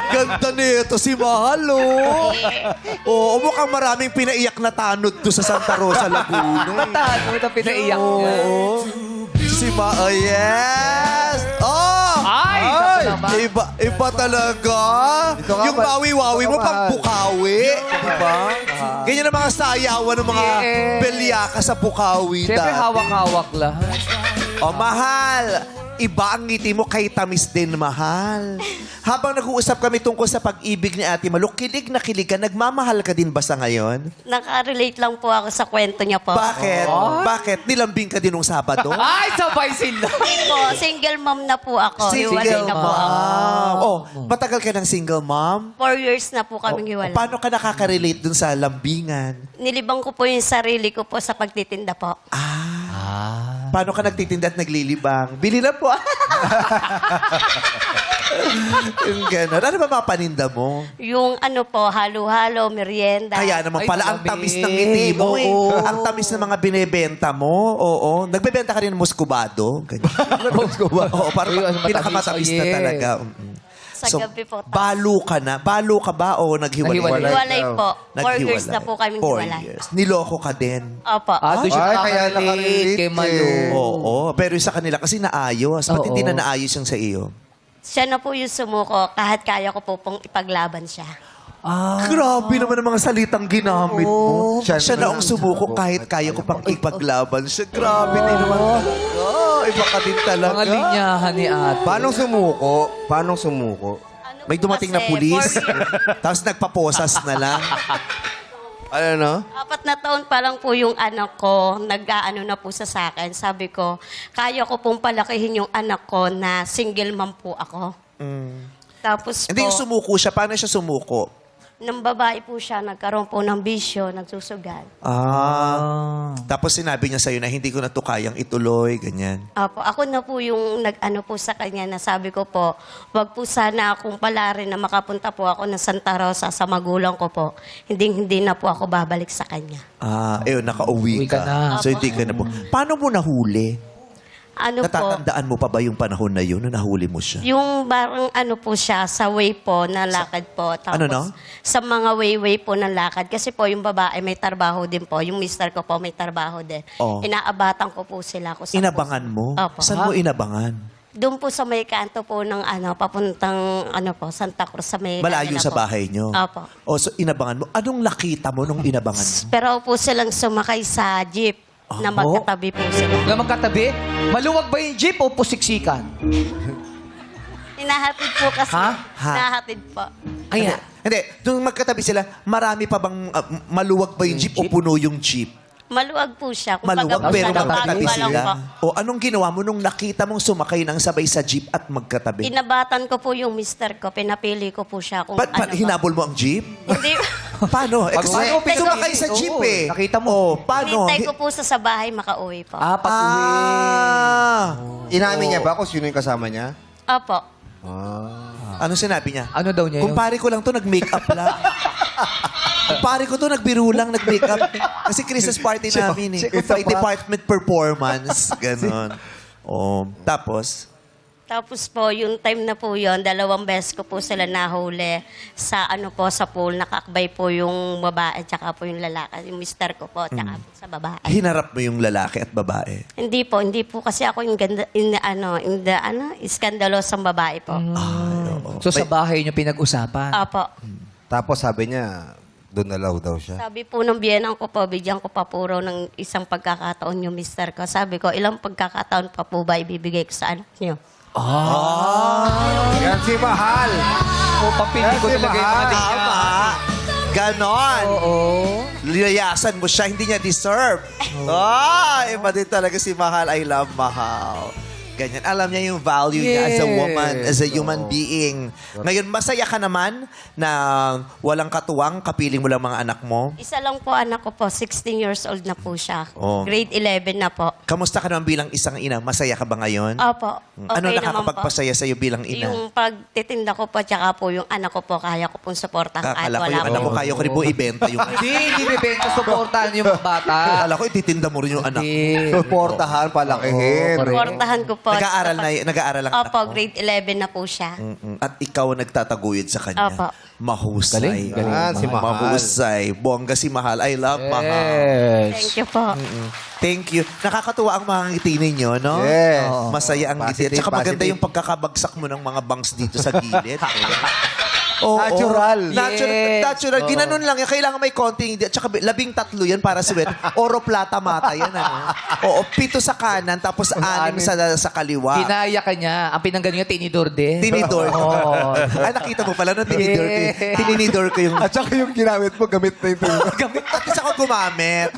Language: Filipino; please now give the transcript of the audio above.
Ganda nito si Mahal, oh. Oo, mukhang maraming pinaiyak na tanod to sa Santa Rosa, Laguna. Tano, ito pinaiyak niya. Oo. Si oh, yes! Oh! Ay! Ay! Iba talaga. Ito nga Yung ba- bawi-wawi ito mo, nga, pang Mahal. bukawi. Diba? Ganyan ang mga sayawan ng mga Yes. belyaka sa bukawi. Siyempre, dati. hawak-hawak lahat. Oh, Mahal. Iba ang ngiti mo kay tamis din, Mahal. Habang nag-uusap kami tungkol sa pag-ibig ni Ate Malu, kilig na kilig ka. Nagmamahal ka din ba sa ngayon? Nakarelate lang po ako sa kwento niya po. Bakit? Bakit? Nilambing ka din nung Sabado? Ay, sabay sila. Hindi po, single mom na po ako. Hiwalay na po ako. Oh, matagal ka ng single mom? 4 years na po kaming hiwalay. Paano ka nakaka-relate dun sa lambingan? Nilibang ko po yung sarili ko po sa pagtitinda po. Paano ka nagtitinda at naglilibang? Bili lang po. Yung gano'n. Ano ba mapaninda mo? Yung ano po, halo-halo, merienda. Kaya naman Ay, pala, ang malamig. tamis ng ngiti mo. eh. Oo. Ang tamis ng mga binebenta mo. Oo. Nagbebenta ka rin ng muscubado. Ganyan. Oo, parang Uy, ano, matamis. pinakamatamis na Yes. talaga. Sa gabi po. Balo ka na. Balo ka ba o naghiwalay? Naghiwalay. Hiwalay po. 4 Naghiwalay. years na po kaming 4 hiwalay. years. Niloko ka din. Opo. Doon siya Ay, kaya nakakarelate nakarelate kay Malu. eh. Oo. Pero yung sa kanila kasi naayos. Ba't Oo. hindi na naayos yung sa iyo? Siya na po yung sumuko kahit kaya ko po pong ipaglaban siya. Grabe naman ang mga salitang ginamit mo. Siya Siya na ang sumuko kahit kaya ko pang ipaglaban siya. Grabe din naman talaga. Iba ka din talaga. Mga linyahan ni ate. Paano sumuko? Paano sumuko? Ano May po dumating na kasi, pulis. 4 years- Tapos nagpaposas na lang. Ano no? 4 na taon pa lang po yung anak ko, nag-aano na po sa akin. Sabi ko, kaya ko pong palakihin yung anak ko na single mom po ako. Tapos po, Hindi yung sumuko siya. Paano siya sumuko? nang babae po siya, nagkaroon po ng bisyo, nagsusugal. Tapos sinabi niya sa'yo na hindi ko na to kayang ituloy, ganyan. Apo, ako na po yung nag-ano po sa kanya na sabi ko po, wag po sana akong palarin na makapunta po ako ng Santa Rosa sa magulang ko po. Hindi na po ako babalik sa kanya. Nakauwi Uwi ka na. So hindi ka na po. Paano mo nahuli? Ano po, Natatandaan mo pa ba yung panahon na yun na nahuli mo siya? yung barang ano po siya, sa way po, na lakad po. Tapos, Ano, no? Sa mga way po ng lakad. Kasi po, yung babae may trabaho din po. Yung mister ko po may trabaho din. Oh. Inaabatan ko po sila. Inabangan mo? Opo. Saan mo inabangan? Doon po sa may kanto po ng papuntang Santa Cruz sa may Malayo kanila sa po. bahay nyo? Opo. O, so inabangan mo. Anong nakita mo nung inabangan mo? Pero po silang sumakay sa jeep na magkatabi po sila. Wala magkatabi? Maluwag ba yung jeep o pusiksikan? Hinahatid po kasi. Ha? Hinahatid po. Kaya, Hindi. Nung magkatabi sila, marami pa bang maluwag ba yung jeep o puno yung jeep? Maluwag po siya. Maluwag pero bago magkatabi pa lang sila. po. O anong ginawa mo nung nakita mong sumakay ng sabay sa jeep at magkatabi? Inabatan ko po yung mister ko. Pinapili ko po siya kung Ba't ano ba. hinabol mo ang jeep? Hindi. Paano? Eh, kasi Paano? sumakay sa jeep Oo, eh. nakita mo. Oh, paano? Hinintay ko po sa bahay makauwi po. pag-uwi. Inamin niya ba kung sino yung kasama niya? Opo. Ano sinabi niya? Ano daw niya yun? Kumpare ko lang to, nag-makeup lang. Kumpare ko to, nagbiro lang, nag-makeup. Kasi Christmas party namin eh. May department performance. Ganon. Tapos, Tapos po, yung time na po yon, 2 beses ko po sila nahuli sa sa pool. Nakakbay po yung babae tsaka po yung lalaki. Yung mister ko po tsaka po sa babae. hinarap mo yung lalaki at babae. Hindi po kasi ako yung ganda, iskandalosang babae po. So sa bahay niyo pinag-usapan? Opo. Tapos sabi niya, doon na daw siya. Sabi po ng biyenan ko po, bigyan ko pa puro ng isang pagkakataon yung mister ko. Sabi ko, ilang pagkakataon pa po ba ibibigay ko sa anak niyo? Yan si Mahal. O papili ko Kasi talaga yung mga mahal. linya. Tama. Ganon. Oo. Liyayasan mo siya, hindi niya deserve. Iba din talaga si Mahal. I love Mahal. Ganyan. Alam niya yung value niya as a woman, as a human being. Ngayon, masaya ka naman na walang katuwang, kapiling mo lang mga anak mo. Isa lang po anak ko po, 16 years old na po siya. Oh. Grade 11 na po. Kamusta ka naman bilang isang ina? Masaya ka ba ngayon? Opo. Ano Okay naman po. nakakapagpasaya sa'yo bilang ina? Yung pagtitinda ko po, tsaka po yung anak ko po, kaya ko pong suportahan kahit Akala ko wala yung anak mo, po. kaya ko rin po ibenta yung anak. Hindi bibenta. Supportahan yung mga bata. Akala ko ititinda mo rin yung anak. Hindi. Suportahan, palakihin. Oo, correct. Suportahan ko po po. Nag-aaral lang anak Opo, mo? grade 11 na po siya. At ikaw nagtataguyod sa kanya. Opo. Mahusay. Galing. Ah, si Mahal. Mahusay. Bongga si Mahal. I love Mahal. Yes. Thank you po. Thank you. Nakakatuwa ang mga ngiti ninyo, no? Yes. Oo. Masaya ang ngiti. Positive, Tsaka maganda positive. yung pagkakabagsak mo ng mga bangs dito sa gilid. Oo. Natural. Yes. Natural. Ginanon lang yan. Kailangan may konting... Tsaka 13 yan para sa wet. Oro, plata, mata yan. Ano? Oo. 7 sa kanan, tapos 6 sa kaliwa. Kinaya ka niya. Ang pinanggalingan, tinidor din. Tinidor. Oo. Ay, nakita mo pala, no? Tinidor ko. Yeah. Tininidor ko yung... At saka yung ginamit mo, gamit na ito. At least ako gumamit.